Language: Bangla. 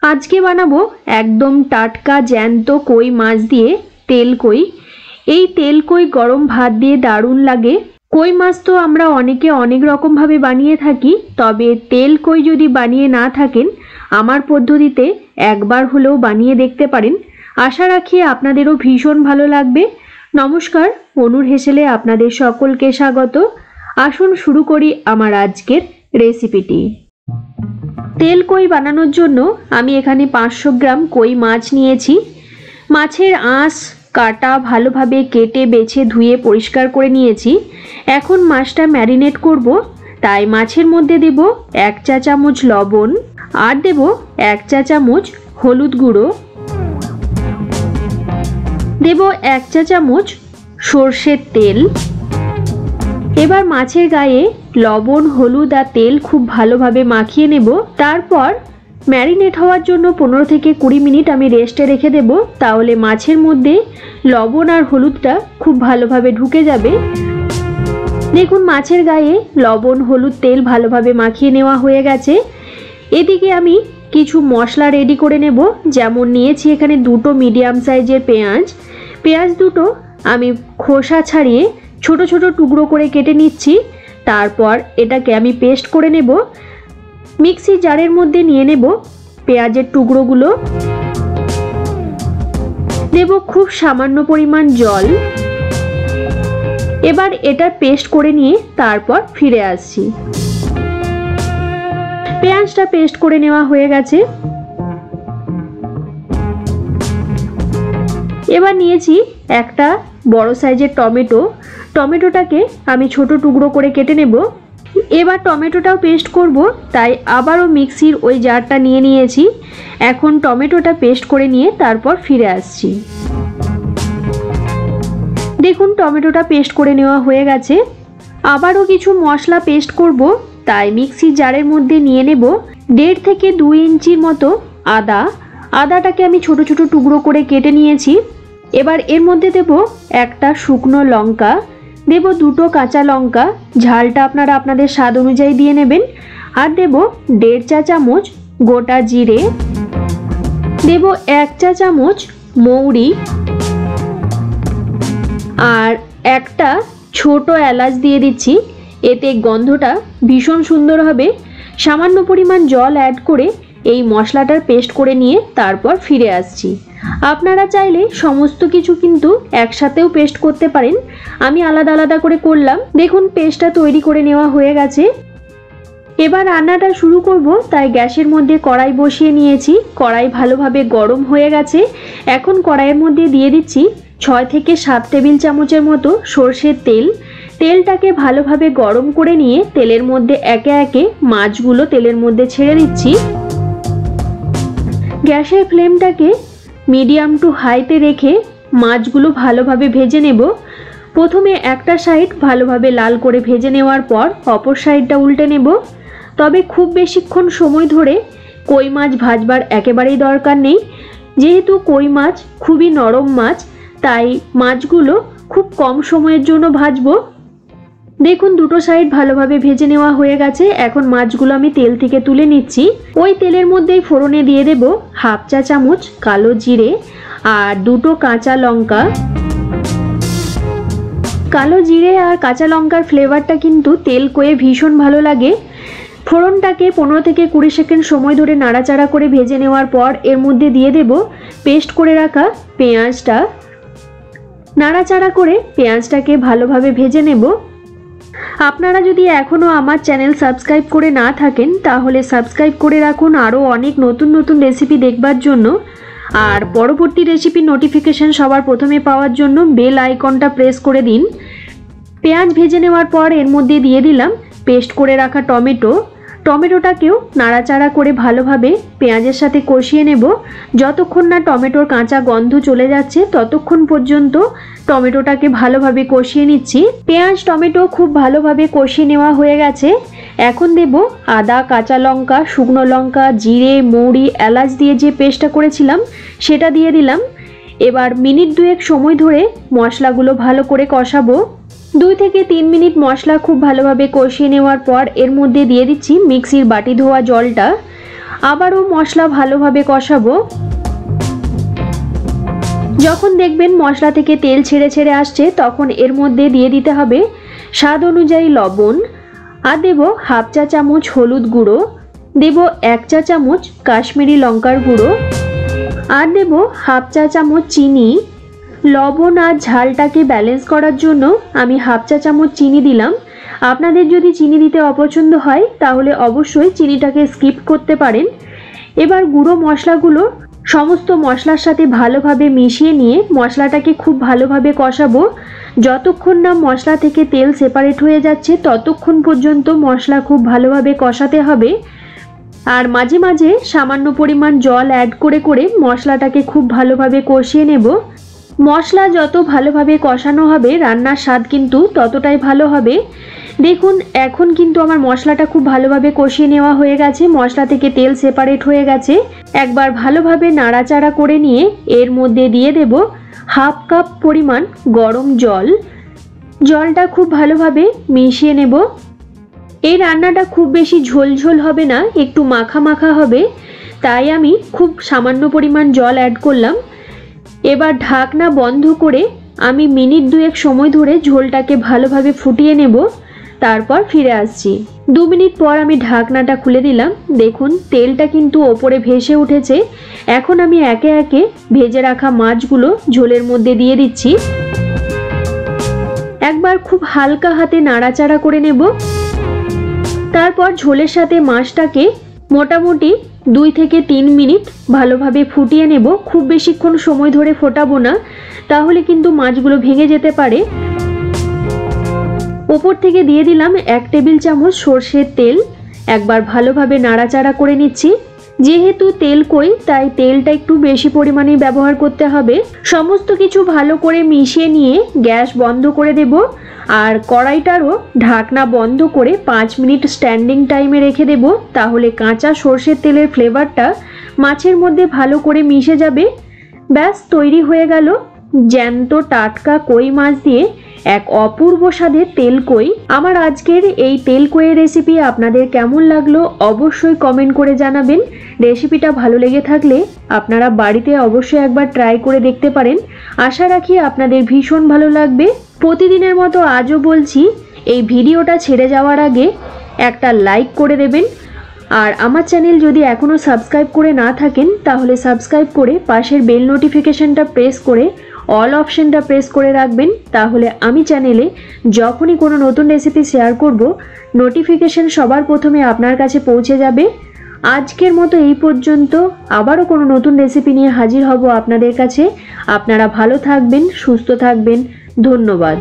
আজকে বানাবো একদম টাটকা জ্যান্ত কই মাছ দিয়ে তেল কই। এই তেল কই গরম ভাত দিয়ে দারুণ লাগে। কই মাছ তো আমরা অনেকে অনেক রকম ভাবে বানিয়ে থাকি, তবে তেল কই যদি বানিয়ে না থাকেন আমার পদ্ধতিতে একবার হলেও বানিয়ে দেখতে পারেন। আশা রাখি আপনাদেরও ভীষণ ভালো লাগবে। নমস্কার, অনুর হেসেলে আপনাদের সকলকে স্বাগত। আসুন শুরু করি আমার আজকের রেসিপিটি। তেল কই বানানোর জন্য আমি এখানে 500 গ্রাম কই মাছ নিয়েছি। মাছের আঁশ কাটা ভালোভাবে কেটে বেছে ধুয়ে পরিষ্কার করে নিয়েছি। এখন মাছটা ম্যারিনেট করব, তাই মাছের মধ্যে দেব 1 চা চামচ লবণ আর দেব 1 চা চামচ হলুদ গুঁড়ো, দেব 1 চা চামচ সর্ষের তেল। এবার মাছের গায়ে লবণ হলুদ আর তেল খুব ভালোভাবে মাখিয়ে নেব। তারপর ম্যারিনেট হওয়ার জন্য 15 থেকে 20 মিনিট আমি রেস্টে রেখে দেব, তাহলে মাছের মধ্যে লবণ আর হলুদটা খুব ভালোভাবে ঢুকে যাবে। দেখুন মাছের গায়ে লবণ হলুদ তেল ভালোভাবে মাখিয়ে নেওয়া হয়ে গেছে। এদিকে আমি কিছু মশলা রেডি করে নেব। যেমন নিয়েছি এখানে 2টো মিডিয়াম সাইজের পেঁয়াজ দুটো আমি খোসা ছাড়িয়ে ছোট ছোট টুকরো করে কেটে নিচ্ছি। তারপর এটাকে আমি পেস্ট করে নেব। মিক্সি জারের মধ্যে নিয়ে নেব পেঁয়াজের টুকরোগুলো, দেব খুব সামান্য পরিমাণ জল। এবার এটা পেস্ট করে নিয়ে তারপর ফিরে আসছি। পেঁয়াজটা পেস্ট করে নেওয়া হয়ে গেছে। এবার নিয়েছি একটা বড় সাইজের টমেটোটাকে আমি ছোট টুকরো করে কেটে নেব। এবার টমেটোটাও পেস্ট করব, তাই আবারও মিক্সির ওই জারটা নিয়ে নিয়েছি। এখন টমেটোটা পেস্ট করে নিয়ে তারপর ফিরে আসছি। দেখুন টমেটোটা পেস্ট করে নেওয়া হয়ে গেছে। আবারও কিছু মশলা পেস্ট করব, তাই মিক্সির জারের মধ্যে নিয়ে নেব 1.5 থেকে 2 ইঞ্চির মতো আদাটাকে আমি ছোট ছোট টুকরো করে কেটে নিয়েছি। এবার এর মধ্যে দেব একটা শুকনো লঙ্কা, দেব 2টো কাঁচা লঙ্কা, ঝালটা আপনারা আপনাদের স্বাদ অনুযায়ী দিয়ে নেবেন। আর দেব 1.5 চা চামচ গোটা জিরে, দেব 1 চা চামচ মৌরি আর একটা ছোট এলাচ দিয়ে দিচ্ছি। এতে গন্ধটা ভীষণ সুন্দর হবে। সামান্য পরিমাণ জল অ্যাড করে এই মশলাটার পেস্ট করে নিয়ে তারপর ফিরে আসছি। আপনারা চাইলে সমস্ত কিছু কিন্তু একসাথেও পেস্ট করতে পারেন, আমি আলাদা আলাদা করে করলাম। দেখুন পেস্টটা তৈরি করে নেওয়া হয়ে গেছে। এবার রান্নাটা শুরু করব, তাই গ্যাসের মধ্যে কড়াই বসিয়ে নিয়েছি। কড়াই ভালোভাবে গরম হয়ে গেছে। এখন কড়াইয়ের মধ্যে দিয়ে দিচ্ছি 6 থেকে 7 টেবিল চামচের মতো সর্ষের তেল। তেলটাকে ভালোভাবে গরম করে নিয়ে তেলের মধ্যে একে একে মাছগুলো তেলের মধ্যে ছেড়ে দিচ্ছি। গ্যাসের ফ্লেমটাকে মিডিয়াম টু হাইতে রেখে মাছগুলো ভালোভাবে ভেজে নেব। প্রথমে একটা সাইড ভালোভাবে লাল করে ভেজে নেওয়ার পর অপর সাইডটা উল্টে নেব। তবে খুব বেশিক্ষণ সময় ধরে কই মাছ ভাজবার একেবারেই দরকার নেই, যেহেতু কই মাছ খুবই নরম মাছ, তাই মাছগুলো খুব কম সময়ের জন্য ভাজবো। দেখুন দুটো সাইড ভালোভাবে ভেজে নেওয়া হয়ে গেছে। এখন মাছগুলো আমি তেল থেকে তুলে নিচ্ছি। ওই তেলের মধ্যেই ফোড়নে দিয়ে দেব 1/2 চা চামচ কালো জিরে আর 2টো কাঁচা লঙ্কা। কালো জিরে আর কাঁচা লঙ্কার ফ্লেভারটা কিন্তু তেল কয়ে ভীষণ ভালো লাগে। ফোড়নটাকে 15 থেকে 20 সেকেন্ড সময় ধরে নাড়াচাড়া করে ভেজে নেওয়ার পর এর মধ্যে দিয়ে দেব পেস্ট করে রাখা পেঁয়াজটা। নাড়াচাড়া করে পেঁয়াজটাকে ভালোভাবে ভেজে নেব। আপনারা যদি এখনও আমার চ্যানেল সাবস্ক্রাইব করে না থাকেন তাহলে সাবস্ক্রাইব করে রাখুন আরও অনেক নতুন নতুন রেসিপি দেখবার জন্য। আর পরবর্তী রেসিপির নোটিফিকেশন সবার প্রথমে পাওয়ার জন্য বেল আইকনটা প্রেস করে দিন। পেঁয়াজ ভেজে নেওয়ার পর এর মধ্যে দিয়ে দিলাম পেস্ট করে রাখা টমেটোটাকেও নাড়াচাড়া করে ভালোভাবে পেঁয়াজের সাথে কষিয়ে নেব। যতক্ষণ না টমেটোর কাঁচা গন্ধ চলে যাচ্ছে ততক্ষণ পর্যন্ত টমেটোটাকে ভালোভাবে কষিয়ে নিচ্ছি। পেঁয়াজ টমেটো খুব ভালোভাবে কষিয়ে নেওয়া হয়ে গেছে। এখন দেব আদা কাঁচা লঙ্কা শুকনো লঙ্কা জিরে মৌরি এলাচ দিয়ে যে পেস্টটা করেছিলাম সেটা দিয়ে দিলাম। এবার মিনিট 2 সময় ধরে মশলাগুলো ভালো করে কষাবো। 2 থেকে 3 মিনিট মশলা খুব ভালোভাবে কষিয়ে নেওয়ার পর এর মধ্যে দিয়ে দিচ্ছি মিক্সির বাটি ধোয়া জলটা। আবারও মশলা ভালোভাবে কষাবো। যখন দেখবেন মশলা থেকে তেল ছেড়ে ছেড়ে আসছে তখন এর মধ্যে দিয়ে দিতে হবে স্বাদ অনুযায়ী লবণ, আর দেব হাফ চা চামচ হলুদ গুঁড়ো, দেব 1 চা চামচ কাশ্মীরি লঙ্কার গুঁড়ো, আর দেব হাফ চা চামচ চিনি। লবণ আর ঝালটাকে ব্যালেন্স করার জন্য আমি হাফ চা চামচ চিনি দিলাম। আপনাদের যদি চিনি দিতে অপছন্দ হয় তাহলে অবশ্যই চিনিটাকে স্কিপ করতে পারেন। এবার গুঁড়ো মশলাগুলো সমস্ত মশলার সাথে ভালোভাবে মিশিয়ে নিয়ে মশলাটাকে খুব ভালোভাবে কষাবো। যতক্ষণ না মশলা থেকে তেল সেপারেট হয়ে যাচ্ছে ততক্ষণ পর্যন্ত মশলা খুব ভালোভাবে কষাতে হবে। আর মাঝে মাঝে সামান্য পরিমাণ জল অ্যাড করে করে মশলাটাকে খুব ভালোভাবে কষিয়ে নেব। মশলা যত ভালোভাবে কষানো হবে রান্নার স্বাদ কিন্তু ততটাই ভালো হবে। দেখুন এখন কিন্তু আমার মশলাটা খুব ভালোভাবে কষিয়ে নেওয়া হয়ে গেছে, মশলা থেকে তেল সেপারেট হয়ে গেছে। একবার ভালোভাবে নাড়াচাড়া করে নিয়ে এর মধ্যে দিয়ে দেব হাফ কাপ পরিমাণ গরম জল। জলটা খুব ভালোভাবে মিশিয়ে নেব। এই রান্নাটা খুব বেশি ঝোলঝোল হবে না, একটু মাখা মাখা হবে, তাই আমি খুব সামান্য পরিমাণ জল অ্যাড করলাম। এবার ঢাকনা বন্ধ করে আমি মিনিট 2 সময় ধরে ঝোলটাকে ভালোভাবে ফুটিয়ে নেব, তারপর ফিরে আসছি। 2 মিনিট পর আমি ঢাকনাটা খুলে দিলাম। দেখুন তেলটা কিন্তু ওপরে ভেসে উঠেছে। এখন আমি একে একে ভেজে রাখা মাছগুলো ঝোলের মধ্যে দিয়ে দিচ্ছি। একবার খুব হালকা হাতে নাড়াচাড়া করে নেব। তারপর ঝোলের সাথে মাছটাকে মোটামুটি 2 থেকে 3 মিনিট ভালোভাবে ফুটিয়ে নেব। খুব বেশিক্ষণ সময় ধরে ফোটাবো না, তাহলে কিন্তু মাছগুলো ভেঙে যেতে পারে। ওপর থেকে দিয়ে দিলাম 1 টেবিল চামচ সর্ষের তেল। একবার ভালোভাবে নাড়াচাড়া করে নিচ্ছি। যেহেতু তেল কই তাই তেলটা একটু বেশি পরিমাণে ব্যবহার করতে হবে। সমস্ত কিছু ভালো করে মিশিয়ে নিয়ে গ্যাস বন্ধ করে দেব আর কড়াইটারও ঢাকনা বন্ধ করে 5 মিনিট স্ট্যান্ডিং টাইমে রেখে দেব। তাহলে কাঁচা সর্ষের তেলের ফ্লেভারটা মাছের মধ্যে ভালো করে মিশে যাবে। ব্যাস তৈরি হয়ে গেল জ্যান্ত টাটকা কই মাছ দিয়ে এক অপূর্ব স্বাদের তেল কই। আমার আজকের এই তেল কইয়ের রেসিপি আপনাদের কেমন লাগলো অবশ্যই কমেন্ট করে জানাবেন। রেসিপিটা ভালো লেগে থাকলে আপনারা বাড়িতে অবশ্যই একবার ট্রাই করে দেখতে পারেন। আশা রাখি আপনাদের ভীষণ ভালো লাগবে। প্রতিদিনের মতো আজও বলছি, এই ভিডিওটা ছেড়ে যাওয়ার আগে একটা লাইক করে দেবেন। আর আমার চ্যানেল যদি এখনও সাবস্ক্রাইব করে না থাকেন তাহলে সাবস্ক্রাইব করে পাশের বেল নোটিফিকেশনটা প্রেস করে অল অপশনটা প্রেস করে রাখবেন। তাহলে আমি চ্যানেলে যখনই কোনো নতুন রেসিপি শেয়ার করব নোটিফিকেশন সবার প্রথমে আপনার কাছে পৌঁছে যাবে। আজকের মতো এই পর্যন্ত, আবারও কোনো নতুন রেসিপি নিয়ে হাজির হব আপনাদের কাছে। আপনারা ভালো থাকবেন, সুস্থ থাকবেন। ধন্যবাদ।